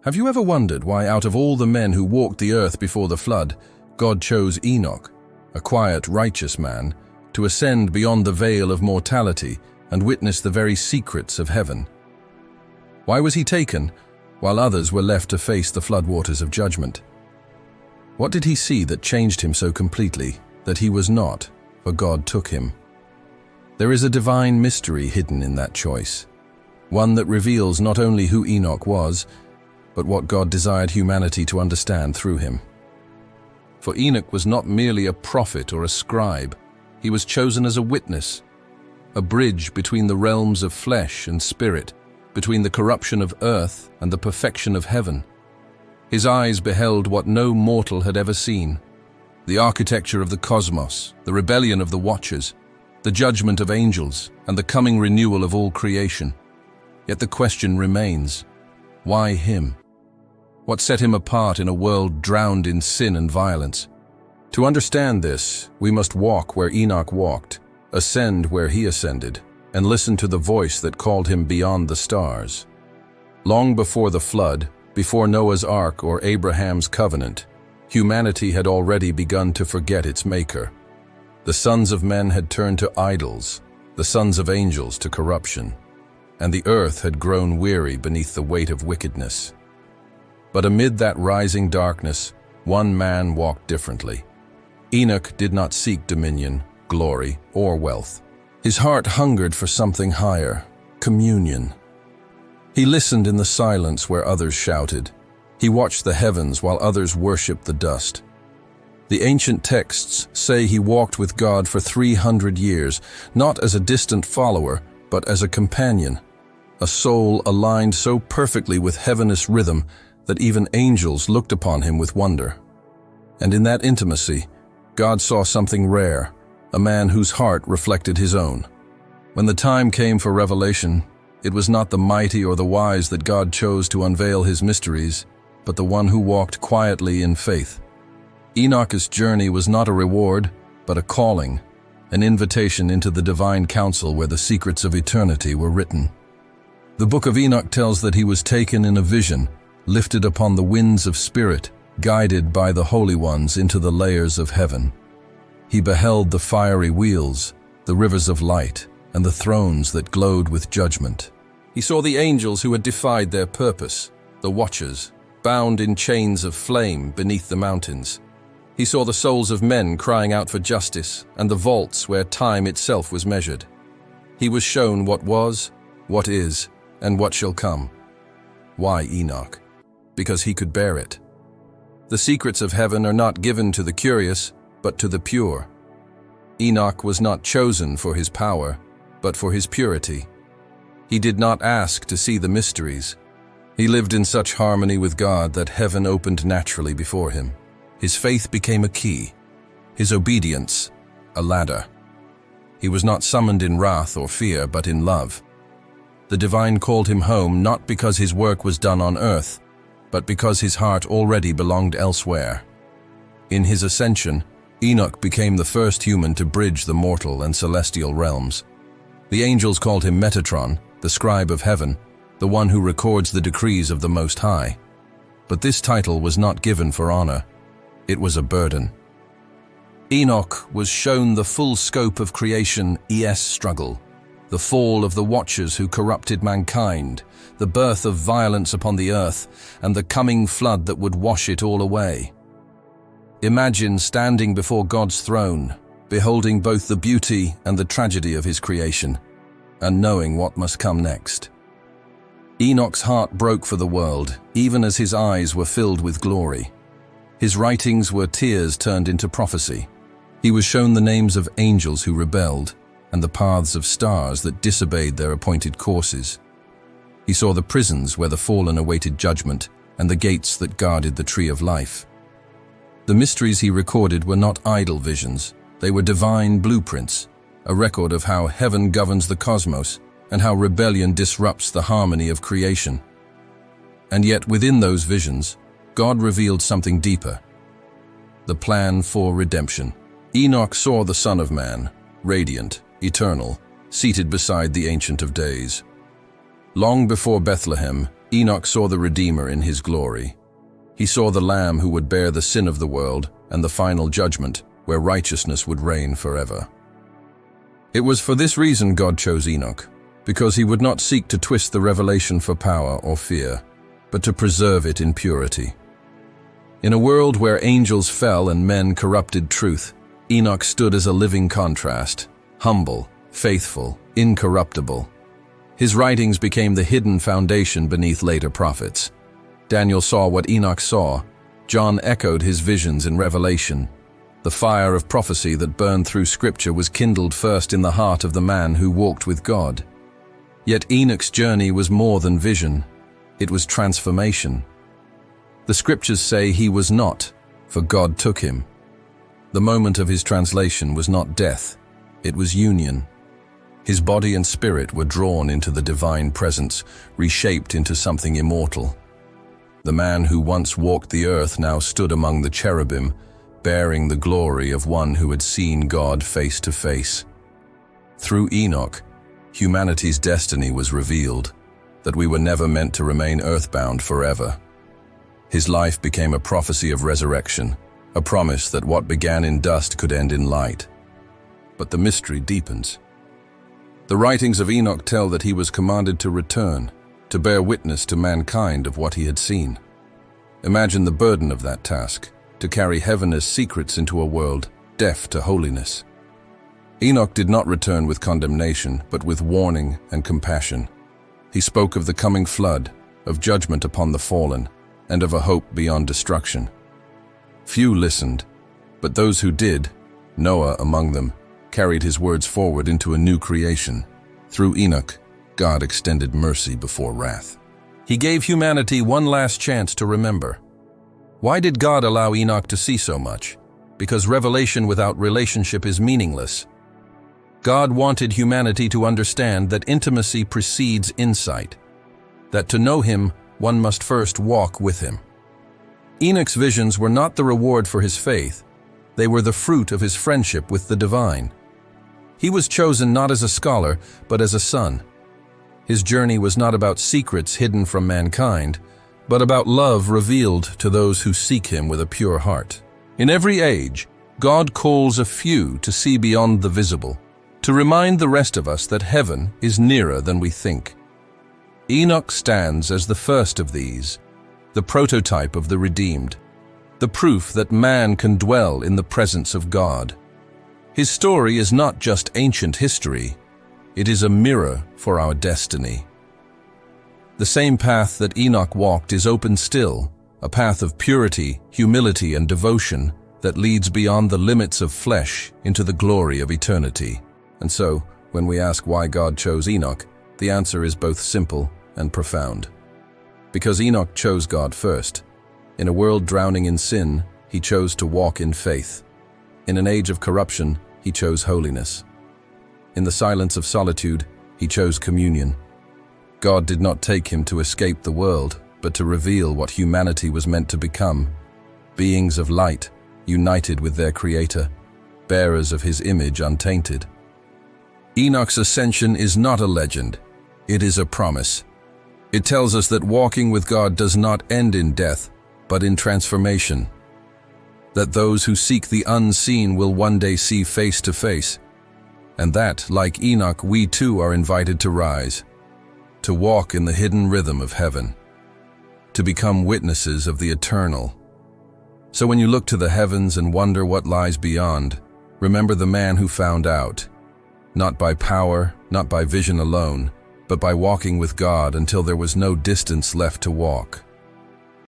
Have you ever wondered why out of all the men who walked the earth before the flood, God chose Enoch, a quiet, righteous man, to ascend beyond the veil of mortality and witness the very secrets of heaven? Why was he taken, while others were left to face the floodwaters of judgment? What did he see that changed him so completely that he was not, for God took him? There is a divine mystery hidden in that choice, one that reveals not only who Enoch was, but what God desired humanity to understand through him. For Enoch was not merely a prophet or a scribe, he was chosen as a witness, a bridge between the realms of flesh and spirit, between the corruption of earth and the perfection of heaven. His eyes beheld what no mortal had ever seen: the architecture of the cosmos, the rebellion of the watchers, the judgment of angels, and the coming renewal of all creation. Yet the question remains, why him? What set him apart in a world drowned in sin and violence? To understand this, we must walk where Enoch walked, ascend where he ascended, and listen to the voice that called him beyond the stars. Long before the flood, before Noah's Ark or Abraham's covenant, humanity had already begun to forget its maker. The sons of men had turned to idols, the sons of angels to corruption, and the earth had grown weary beneath the weight of wickedness. But amid that rising darkness, one man walked differently. Enoch did not seek dominion, glory, or wealth. His heart hungered for something higher, communion. He listened in the silence where others shouted. He watched the heavens while others worshipped the dust. The ancient texts say he walked with God for 300 years, not as a distant follower, but as a companion, a soul aligned so perfectly with heaven's rhythm that even angels looked upon him with wonder. And in that intimacy, God saw something rare, a man whose heart reflected his own. When the time came for revelation, it was not the mighty or the wise that God chose to unveil his mysteries, but the one who walked quietly in faith. Enoch's journey was not a reward, but a calling, an invitation into the divine council where the secrets of eternity were written. The book of Enoch tells that he was taken in a vision, lifted upon the winds of spirit, guided by the holy ones into the layers of heaven. He beheld the fiery wheels, the rivers of light, and the thrones that glowed with judgment. He saw the angels who had defied their purpose, the watchers, bound in chains of flame beneath the mountains. He saw the souls of men crying out for justice, and the vaults where time itself was measured. He was shown what was, what is, and what shall come. Why Enoch? Because he could bear it. The secrets of heaven are not given to the curious, but to the pure. Enoch was not chosen for his power, but for his purity. He did not ask to see the mysteries. He lived in such harmony with God that heaven opened naturally before him. His faith became a key, his obedience a ladder. He was not summoned in wrath or fear, but in love. The divine called him home not because his work was done on earth, but because his heart already belonged elsewhere. In his ascension, Enoch became the first human to bridge the mortal and celestial realms. The angels called him Metatron, the scribe of heaven, the one who records the decrees of the Most High. But this title was not given for honor. It was a burden. Enoch was shown the full scope of creation's struggle, the fall of the watchers who corrupted mankind, the birth of violence upon the earth, and the coming flood that would wash it all away. Imagine standing before God's throne, beholding both the beauty and the tragedy of his creation, and knowing what must come next. Enoch's heart broke for the world, even as his eyes were filled with glory. His writings were tears turned into prophecy. He was shown the names of angels who rebelled, and the paths of stars that disobeyed their appointed courses. He saw the prisons where the fallen awaited judgment, and the gates that guarded the tree of life. The mysteries he recorded were not idle visions, they were divine blueprints, a record of how heaven governs the cosmos, and how rebellion disrupts the harmony of creation. And yet within those visions, God revealed something deeper: the plan for redemption. Enoch saw the Son of Man, radiant, eternal, seated beside the Ancient of Days. Long before Bethlehem, Enoch saw the Redeemer in his glory. He saw the Lamb who would bear the sin of the world and the final judgment, where righteousness would reign forever. It was for this reason God chose Enoch, because he would not seek to twist the revelation for power or fear, but to preserve it in purity. In a world where angels fell and men corrupted truth, Enoch stood as a living contrast, humble, faithful, incorruptible. His writings became the hidden foundation beneath later prophets. Daniel saw what Enoch saw. John echoed his visions in Revelation. The fire of prophecy that burned through Scripture was kindled first in the heart of the man who walked with God. Yet Enoch's journey was more than vision. It was transformation. The Scriptures say he was not, for God took him. The moment of his translation was not death, it was union. His body and spirit were drawn into the divine presence, reshaped into something immortal. The man who once walked the earth now stood among the cherubim, bearing the glory of one who had seen God face to face. Through Enoch, humanity's destiny was revealed, that we were never meant to remain earthbound forever. His life became a prophecy of resurrection, a promise that what began in dust could end in light. But the mystery deepens. The writings of Enoch tell that he was commanded to return, to bear witness to mankind of what he had seen. Imagine the burden of that task, to carry heaven's secrets into a world deaf to holiness. Enoch did not return with condemnation, but with warning and compassion. He spoke of the coming flood, of judgment upon the fallen, and of a hope beyond destruction. Few listened, but those who did, Noah among them, carried his words forward into a new creation. Through Enoch, God extended mercy before wrath. He gave humanity one last chance to remember. Why did God allow Enoch to see so much? Because revelation without relationship is meaningless. God wanted humanity to understand that intimacy precedes insight, that to know him, one must first walk with him. Enoch's visions were not the reward for his faith, they were the fruit of his friendship with the divine. He was chosen not as a scholar, but as a son. His journey was not about secrets hidden from mankind, but about love revealed to those who seek him with a pure heart. In every age, God calls a few to see beyond the visible, to remind the rest of us that heaven is nearer than we think. Enoch stands as the first of these, the prototype of the redeemed, the proof that man can dwell in the presence of God. His story is not just ancient history, it is a mirror for our destiny. The same path that Enoch walked is open still, a path of purity, humility, and devotion that leads beyond the limits of flesh into the glory of eternity. And so, when we ask why God chose Enoch, the answer is both simple and profound. Because Enoch chose God first. In a world drowning in sin, he chose to walk in faith. In an age of corruption, he chose holiness. In the silence of solitude, he chose communion. God did not take him to escape the world, but to reveal what humanity was meant to become, beings of light, united with their Creator, bearers of his image untainted. Enoch's ascension is not a legend, it is a promise. It tells us that walking with God does not end in death, but in transformation. That those who seek the unseen will one day see face to face, and that, like Enoch, we too are invited to rise, to walk in the hidden rhythm of heaven, to become witnesses of the eternal. So when you look to the heavens and wonder what lies beyond, remember the man who found out, not by power, not by vision alone, but by walking with God until there was no distance left to walk.